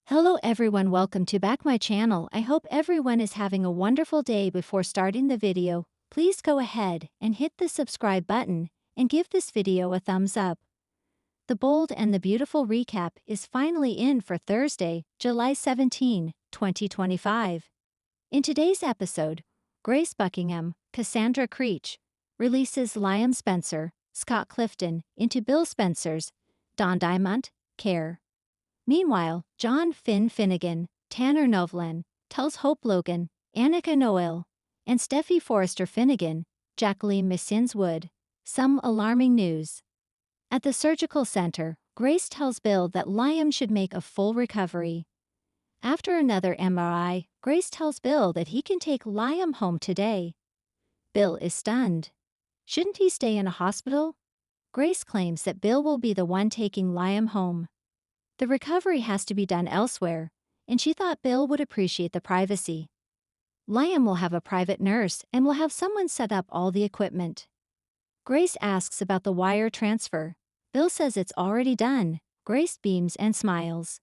Hello everyone, welcome to back my channel. I hope everyone is having a wonderful day. Before starting the video, please go ahead and hit the subscribe button and give this video a thumbs up. The bold and the beautiful recap is finally in for Thursday, July 17, 2025. In today's episode, Grace Buckingham, Cassandra Creech, releases Liam Spencer, Scott Clifton, into Bill Spencer's Don Diamond care. Meanwhile, John Finn Finnegan, Tanner Novlan, tells Hope Logan, Annika Noel, and Steffy Forrester Finnegan, Jacqueline Missins Wood, some alarming news. At the surgical center, Grace tells Bill that Liam should make a full recovery. After another MRI, Grace tells Bill that he can take Liam home today. Bill is stunned. Shouldn't he stay in a hospital? Grace claims that Bill will be the one taking Liam home. The recovery has to be done elsewhere, and she thought Bill would appreciate the privacy. Liam will have a private nurse and will have someone set up all the equipment. Grace asks about the wire transfer. Bill says it's already done. Grace beams and smiles.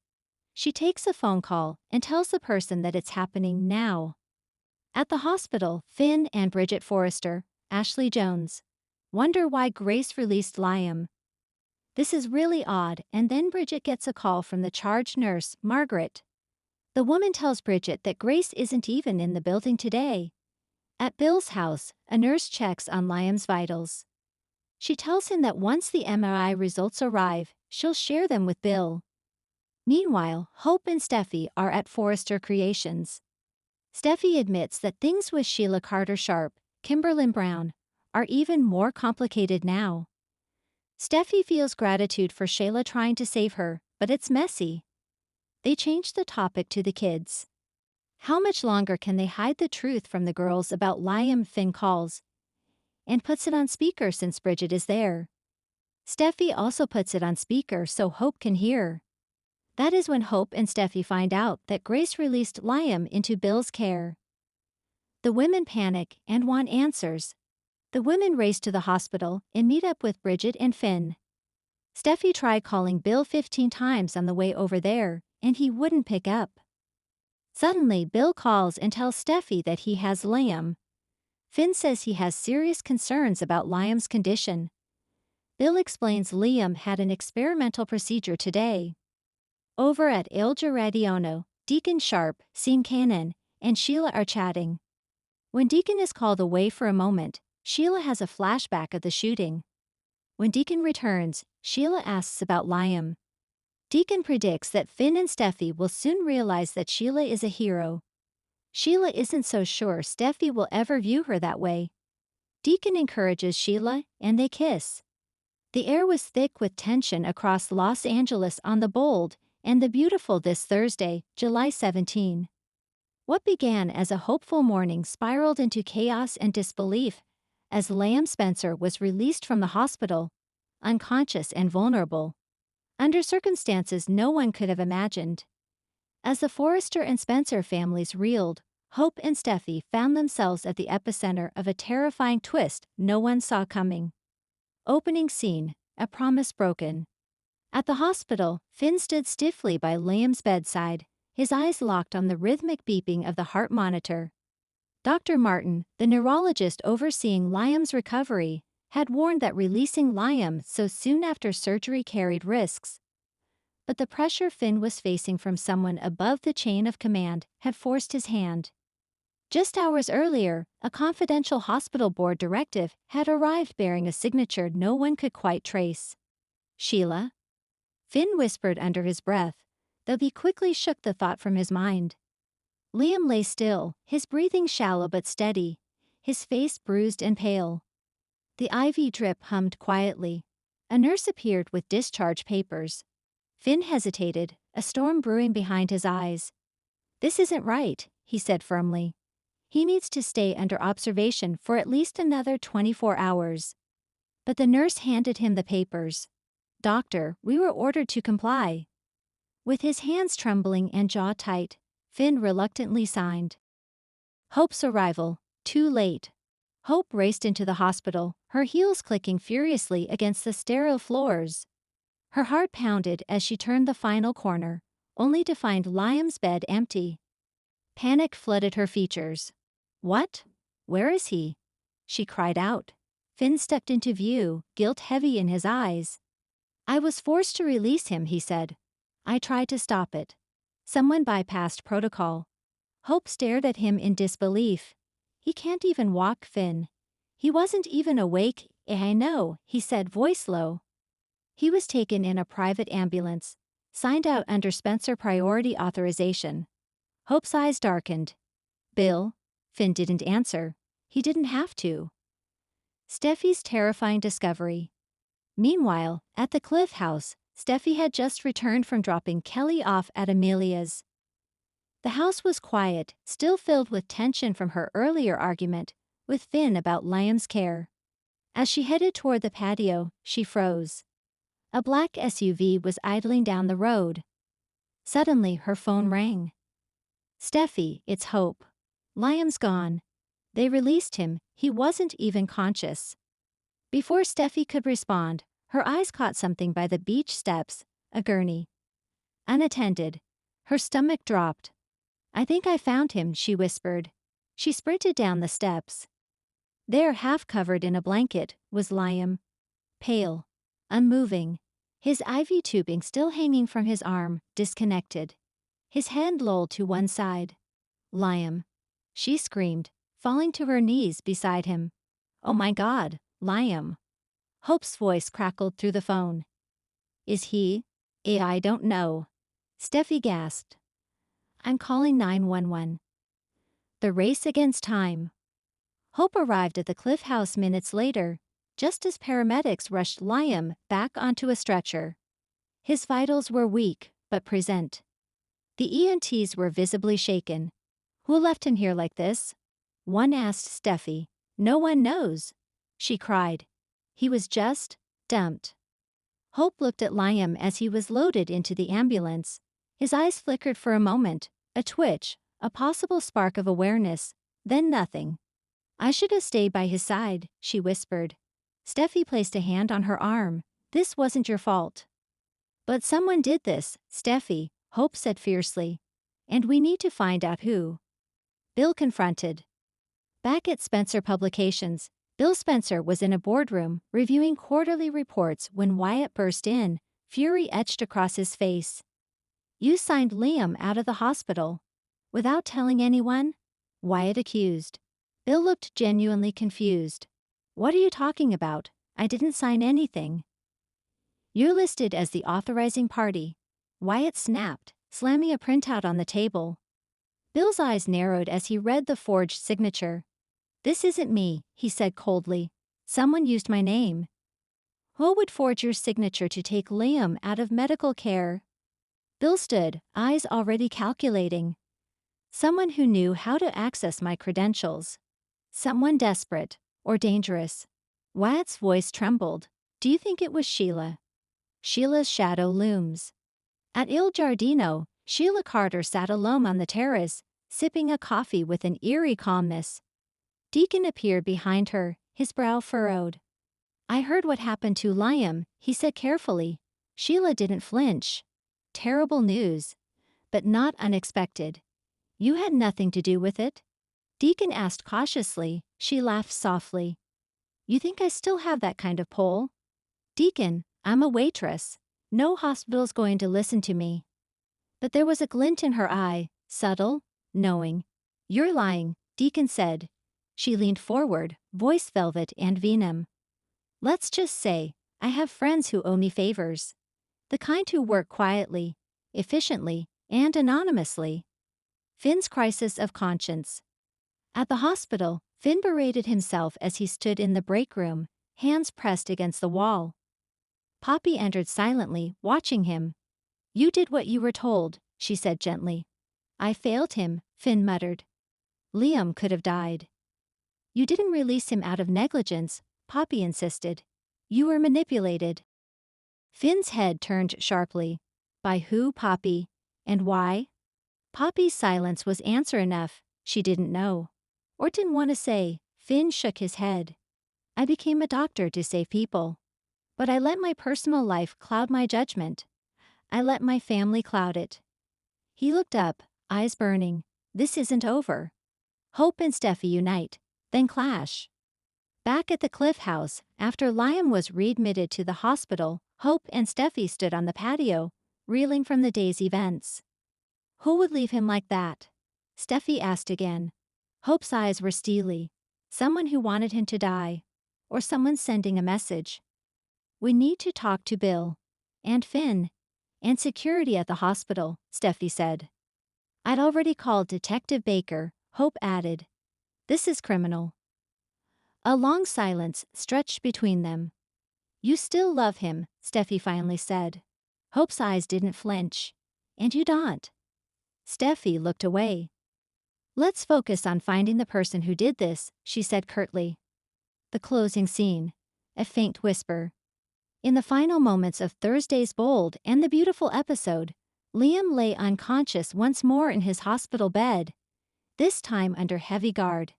She takes a phone call and tells the person that it's happening now. At the hospital, Finn and Bridget Forrester, Ashley Jones, wonder why Grace released Liam. This is really odd, and then Bridget gets a call from the charge nurse, Margaret. The woman tells Bridget that Grace isn't even in the building today. At Bill's house, a nurse checks on Liam's vitals. She tells him that once the MRI results arrive, she'll share them with Bill. Meanwhile, Hope and Steffy are at Forrester Creations. Steffy admits that things with Sheila Carter-Sharp, Kimberlyn Brown, are even more complicated now. Steffy feels gratitude for Shayla trying to save her, but it's messy. They change the topic to the kids. How much longer can they hide the truth from the girls about Liam? Finn calls and puts it on speaker since Bridget is there. Steffy also puts it on speaker so Hope can hear. That is when Hope and Steffy find out that Grace released Liam into Bill's care. The women panic and want answers. The women race to the hospital and meet up with Bridget and Finn. Steffy tried calling Bill 15 times on the way over there, and he wouldn't pick up. Suddenly, Bill calls and tells Steffy that he has Liam. Finn says he has serious concerns about Liam's condition. Bill explains Liam had an experimental procedure today. Over at Il Giardino, Deacon Sharp, Sean Cannon, and Sheila are chatting. When Deacon is called away for a moment, Sheila has a flashback of the shooting. When Deacon returns, Sheila asks about Liam. Deacon predicts that Finn and Steffy will soon realize that Sheila is a hero. Sheila isn't so sure Steffy will ever view her that way. Deacon encourages Sheila, and they kiss. The air was thick with tension across Los Angeles on the bold and the beautiful this Thursday, July 17. What began as a hopeful morning spiraled into chaos and disbelief as Liam Spencer was released from the hospital, unconscious and vulnerable, under circumstances no one could have imagined. As the Forrester and Spencer families reeled, Hope and Steffy found themselves at the epicenter of a terrifying twist no one saw coming. Opening scene, a promise broken. At the hospital, Finn stood stiffly by Liam's bedside, his eyes locked on the rhythmic beeping of the heart monitor. Dr. Martin, the neurologist overseeing Liam's recovery, had warned that releasing Liam so soon after surgery carried risks. But the pressure Finn was facing from someone above the chain of command had forced his hand. Just hours earlier, a confidential hospital board directive had arrived bearing a signature no one could quite trace. Sheila? Finn whispered under his breath, though he quickly shook the thought from his mind. Liam lay still, his breathing shallow but steady, his face bruised and pale. The IV drip hummed quietly. A nurse appeared with discharge papers. Finn hesitated, a storm brewing behind his eyes. "This isn't right," he said firmly. "He needs to stay under observation for at least another 24 hours. But the nurse handed him the papers. "Doctor, we were ordered to comply." With his hands trembling and jaw tight, Finn reluctantly signed. Hope's arrival, too late. Hope raced into the hospital, her heels clicking furiously against the sterile floors. Her heart pounded as she turned the final corner, only to find Liam's bed empty. Panic flooded her features. What? Where is he? She cried out. Finn stepped into view, guilt heavy in his eyes. I was forced to release him, he said. I tried to stop it. Someone bypassed protocol. Hope stared at him in disbelief. He can't even walk, Finn. He wasn't even awake. I know, he said, voice low. He was taken in a private ambulance, signed out under Spencer Priority Authorization. Hope's eyes darkened. Bill? Finn didn't answer. He didn't have to. Steffi's terrifying discovery. Meanwhile, at the Cliff House, Steffi had just returned from dropping Kelly off at Amelia's. The house was quiet, still filled with tension from her earlier argument with Finn about Liam's care. As she headed toward the patio, she froze. A black SUV was idling down the road. Suddenly, her phone rang. Steffi, it's Hope. Liam's gone. They released him, he wasn't even conscious. Before Steffi could respond, her eyes caught something by the beach steps, a gurney. Unattended. Her stomach dropped. I think I found him, she whispered. She sprinted down the steps. There, half covered in a blanket, was Liam. Pale. Unmoving. His IV tubing still hanging from his arm, disconnected. His head lolled to one side. Liam. She screamed, falling to her knees beside him. Oh my God, Liam. Hope's voice crackled through the phone. Is he? I don't know. Steffi gasped. I'm calling 911. The race against time. Hope arrived at the Cliff House minutes later, just as paramedics rushed Liam back onto a stretcher. His vitals were weak, but present. The EMTs were visibly shaken. Who left him here like this? One asked Steffi. No one knows. She cried. He was just dumped. Hope looked at Liam as he was loaded into the ambulance. His eyes flickered for a moment, a twitch, a possible spark of awareness, then nothing. I should have stayed by his side, she whispered. Steffi placed a hand on her arm. This wasn't your fault. But someone did this, Steffi, Hope said fiercely. And we need to find out who. Bill confronted. Back at Spencer Publications, Bill Spencer was in a boardroom reviewing quarterly reports when Wyatt burst in, fury etched across his face. You signed Liam out of the hospital. Without telling anyone? Wyatt accused. Bill looked genuinely confused. What are you talking about? I didn't sign anything. You're listed as the authorizing party. Wyatt snapped, slamming a printout on the table. Bill's eyes narrowed as he read the forged signature. This isn't me, he said coldly. Someone used my name. Who would forge your signature to take Liam out of medical care? Bill stood, eyes already calculating. Someone who knew how to access my credentials. Someone desperate, or dangerous. Wyatt's voice trembled. Do you think it was Sheila? Sheila's shadow looms. At Il Giardino, Sheila Carter sat alone on the terrace, sipping a coffee with an eerie calmness. Deacon appeared behind her, his brow furrowed. I heard what happened to Liam, he said carefully. Sheila didn't flinch. Terrible news. But not unexpected. You had nothing to do with it? Deacon asked cautiously. She laughed softly. You think I still have that kind of pull? Deacon, I'm a waitress. No hospital's going to listen to me. But there was a glint in her eye, subtle, knowing. You're lying, Deacon said. She leaned forward, voice velvet and venom. Let's just say, I have friends who owe me favors. The kind who work quietly, efficiently, and anonymously. Finn's crisis of conscience. At the hospital, Finn berated himself as he stood in the break room, hands pressed against the wall. Poppy entered silently, watching him. You did what you were told, she said gently. I failed him, Finn muttered. Liam could have died. You didn't release him out of negligence, Poppy insisted. You were manipulated. Finn's head turned sharply. By who, Poppy? And why? Poppy's silence was answer enough. She didn't know. Or didn't want to say. Finn shook his head. I became a doctor to save people. But I let my personal life cloud my judgment. I let my family cloud it. He looked up, eyes burning. This isn't over. Hope and Steffy unite, then clash. Back at the Cliff House, after Liam was readmitted to the hospital, Hope and Steffy stood on the patio, reeling from the day's events. Who would leave him like that? Steffy asked again. Hope's eyes were steely. Someone who wanted him to die. Or someone sending a message. We need to talk to Bill. And Finn. And security at the hospital, Steffy said. I'd already called Detective Baker, Hope added. This is criminal. A long silence stretched between them. You still love him, Steffy finally said. Hope's eyes didn't flinch. And you don't. Steffy looked away. Let's focus on finding the person who did this, she said curtly. The closing scene. A faint whisper. In the final moments of Thursday's bold and the beautiful episode, Liam lay unconscious once more in his hospital bed, this time under heavy guard.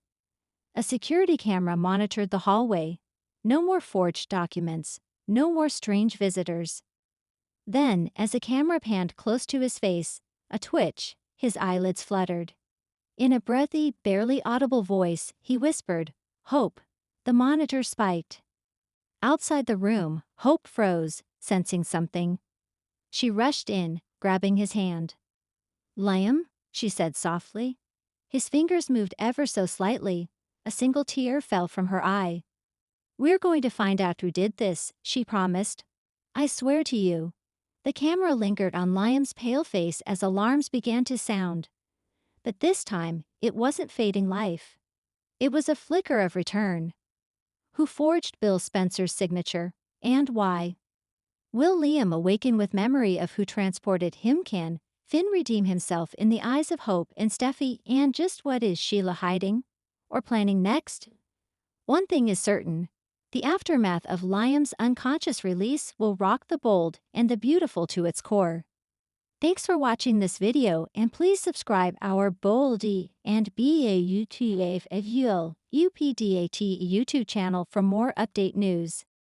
A security camera monitored the hallway. No more forged documents, no more strange visitors. Then, as the camera panned close to his face, a twitch, his eyelids fluttered. In a breathy, barely audible voice, he whispered, Hope. The monitor spiked. Outside the room, Hope froze, sensing something. She rushed in, grabbing his hand. Liam, she said softly. His fingers moved ever so slightly. A single tear fell from her eye. We're going to find out who did this, she promised. I swear to you. The camera lingered on Liam's pale face as alarms began to sound. But this time, it wasn't fading life. It was a flicker of return. Who forged Bill Spencer's signature, and why? Will Liam awaken with memory of who transported him? Can Finn redeem himself in the eyes of Hope and Steffy? And just what is Sheila hiding? Or planning next? One thing is certain. The aftermath of Liam's unconscious release will rock the bold and the beautiful to its core. Thanks for watching this video, and please subscribe our Boldy and BAUTF UPDAT YouTube channel for more update news.